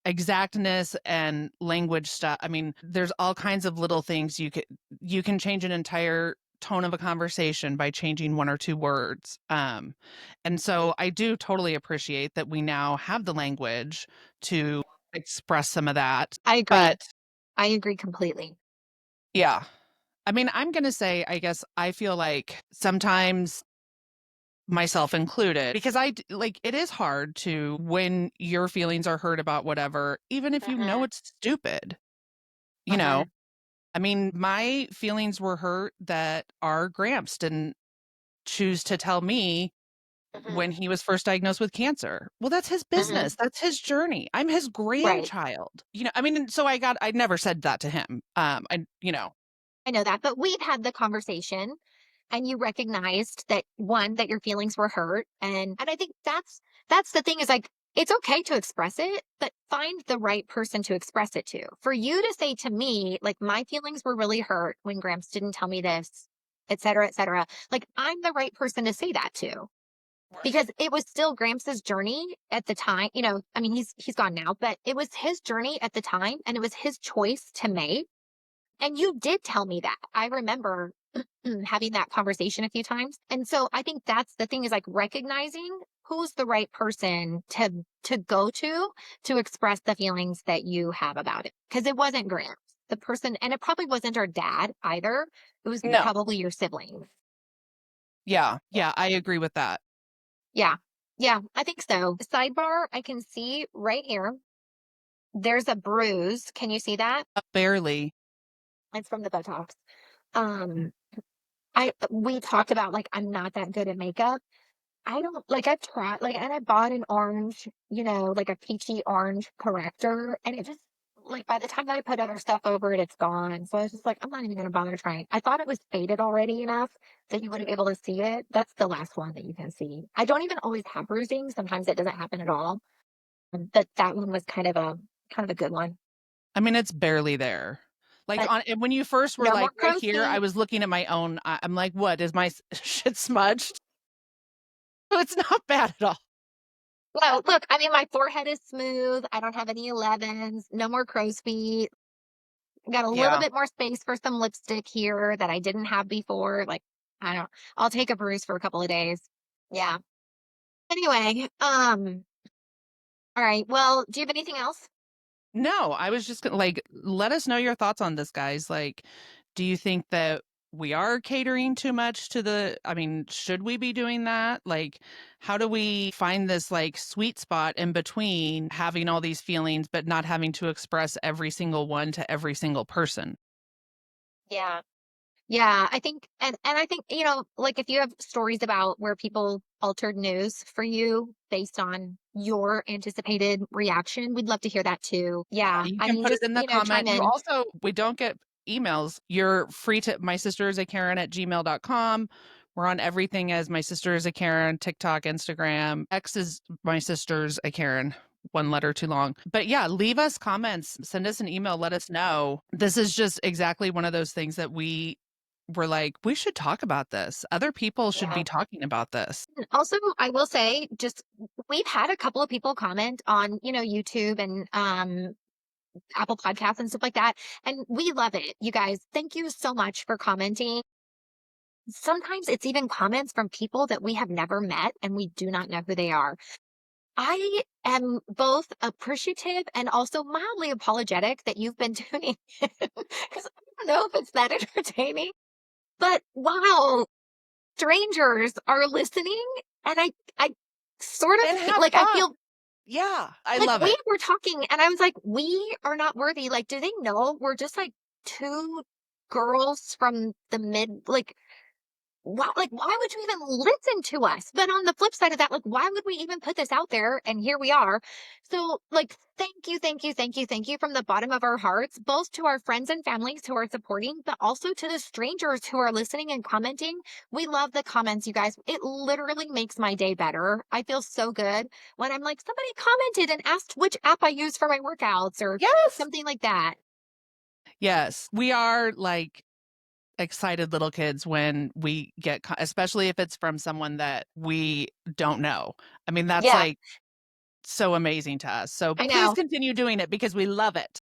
exactness and language stuff. I mean, there's all kinds of little things you can change an entire tone of a conversation by changing one or two words. And so I do totally appreciate that we now have the language to express some of that. I agree. But I agree completely. yeah, I mean, I'm going to say, I guess I feel like sometimes myself included because like it is hard to when your feelings are hurt about whatever even if Mhm, it's stupid you know mhm, I mean my feelings were hurt that our gramps didn't choose to tell me mhm, when he was first diagnosed with cancer. Well, that's his mhm. business, that's his journey, I'm his Right. grandchild. I mean, and so I never said that to him. I know that, but we've had the conversation and you recognized that one, that your feelings were hurt. And I think that's the thing is like it's okay to express it, but find the right person to express it to. For you to say to me, like my feelings were really hurt when Gramps didn't tell me this, et cetera, et cetera. Like I'm the right person to say that to. Right. Because it was still Gramps' journey at the time, I mean, he's gone now, but it was his journey at the time, and it was his choice to make, and you did tell me that. I remember having that conversation a few times, and so I think that's the thing is, like, recognizing who's the right person to go to express the feelings that you have about it, because it wasn't Gramps. The person and it probably wasn't our dad either. It was No. probably your siblings. Yeah, yeah, I agree with that. Yeah. Yeah, I think so. Sidebar, I can see right here, there's a bruise. Can you see that? Barely. It's from the Botox. Um, we talked about like I'm not that good at makeup. I don't like I've tried like and I bought an orange, like a peachy orange corrector and it just like by the time that I put other stuff over it, it's gone. So I was just like, I'm not even gonna bother trying. I thought it was faded already enough that you wouldn't be able to see it. That's the last one that you can see. I don't even always have bruising. Sometimes it doesn't happen at all. But that one was kind of a good one. I mean, it's barely there. Like But on and when you first were no more like right crow's here, I feet. was looking at my own. I'm like, what is my shit smudged? It's not bad at all. No, look, I mean my forehead is smooth. I don't have any 11s, no more crow's feet. Got a little Yeah. bit more space for some lipstick here that I didn't have before. Like, I don't, I'll take a bruise for a couple of days. Yeah. Anyway, all right. Well, do you have anything else? No, I was just gonna like let us know your thoughts on this, guys. Like, do you think that we are catering too much to I mean, should we be doing that? Like, how do we find this like sweet spot in between having all these feelings but not having to express every single one to every single person? Yeah. Yeah, I think and I think, like if you have stories about where people altered news for you based on your anticipated reaction, we'd love to hear that too. Yeah, Yeah. you I can mean, put it just, in the chime comment. You in. also, we don't get emails. You're free to my sister is a Karen at gmail.com. We're on everything as my sister is a Karen, TikTok, Instagram. X is my sister's a Karen. One letter too long. But yeah, leave us comments, send us an email, let us know. This is just exactly one of those things that we were like, we should talk about this. Other people should Yeah. be talking about this. Also, I will say, just we've had a couple of people comment on, YouTube and Apple Podcasts and stuff like that. And we love it. You guys, thank you so much for commenting. Sometimes it's even comments from people that we have never met and we do not know who they are. I am both appreciative and also mildly apologetic that you've been tuning in because I don't know if it's that entertaining, but wow, strangers are listening. And I sort of And have like, I fun. feel Yeah, I like love we it. were talking and I was like, we are not worthy. Like, do they know we're just like two girls from the like, why would you even listen to us? But on the flip side of that, like, why would we even put this out there? And here we are. So, like, thank you, thank you, thank you, thank you from the bottom of our hearts, both to our friends and families who are supporting, but also to the strangers who are listening and commenting. We love the comments, you guys. It literally makes my day better. I feel so good when I'm like, somebody commented and asked which app I use for my workouts or Yes. something like that. Yes. We are like excited little kids when we get especially if it's from someone that we don't know. I mean, that's Yeah, like so amazing to us. So I please know. continue doing it because we love it.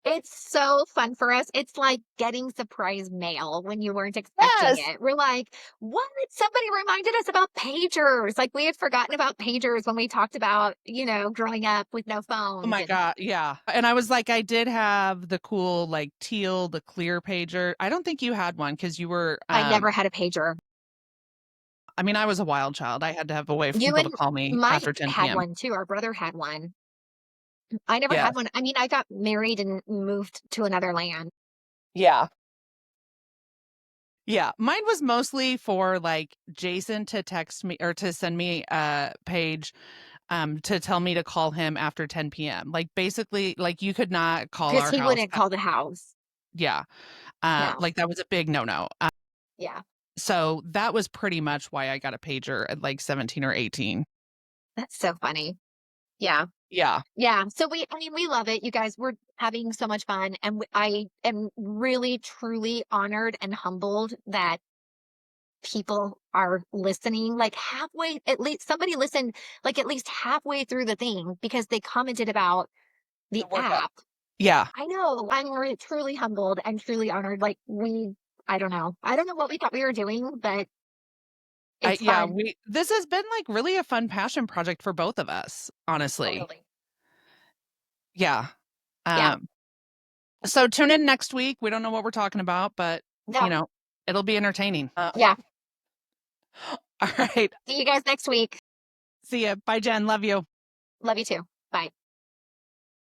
It's so fun for us. It's like getting surprise mail when you weren't expecting Yes. it. We're like, "What? Somebody reminded us about pagers." Like, we had forgotten about pagers when we talked about, growing up with no Oh phones, my and God. Yeah. And I was like, I did have the cool, like teal, the clear pager. I don't think you had one because you were, I never had a pager. I mean, I was a wild child. I had to have a way for You people to and call me after Mike 10 had p.m. one too. Our brother had one. I never had Yes. one. I mean, I got married and moved to another land. Yeah. Yeah, mine was mostly for like Jason to text me or to send me a page to tell me to call him after 10 p.m. Like basically like you could not call Because our he house. wouldn't call the house. Yeah. No. Like that was a big no-no. Yeah. So that was pretty much why I got a pager at like 17 or 18. That's so funny. Yeah. Yeah. Yeah, so I mean, we love it. You guys, we're having so much fun. And I am really, truly honored and humbled that people are listening. Like halfway, at least somebody listened, like at least halfway through the thing because they commented about the The workout. app. Yeah. I know, I'm truly humbled and truly honored. Like, I don't know. I don't know what we thought we were doing, but it's Yeah, fun. we this has been like really a fun passion project for both of us, honestly. Totally. Yeah. Yeah. Um so tune in next week. We don't know what we're talking about, but you No. know, it'll be entertaining. Yeah. All right. See you guys next week. See ya. Bye, Jen. Love you. Love you too. Bye.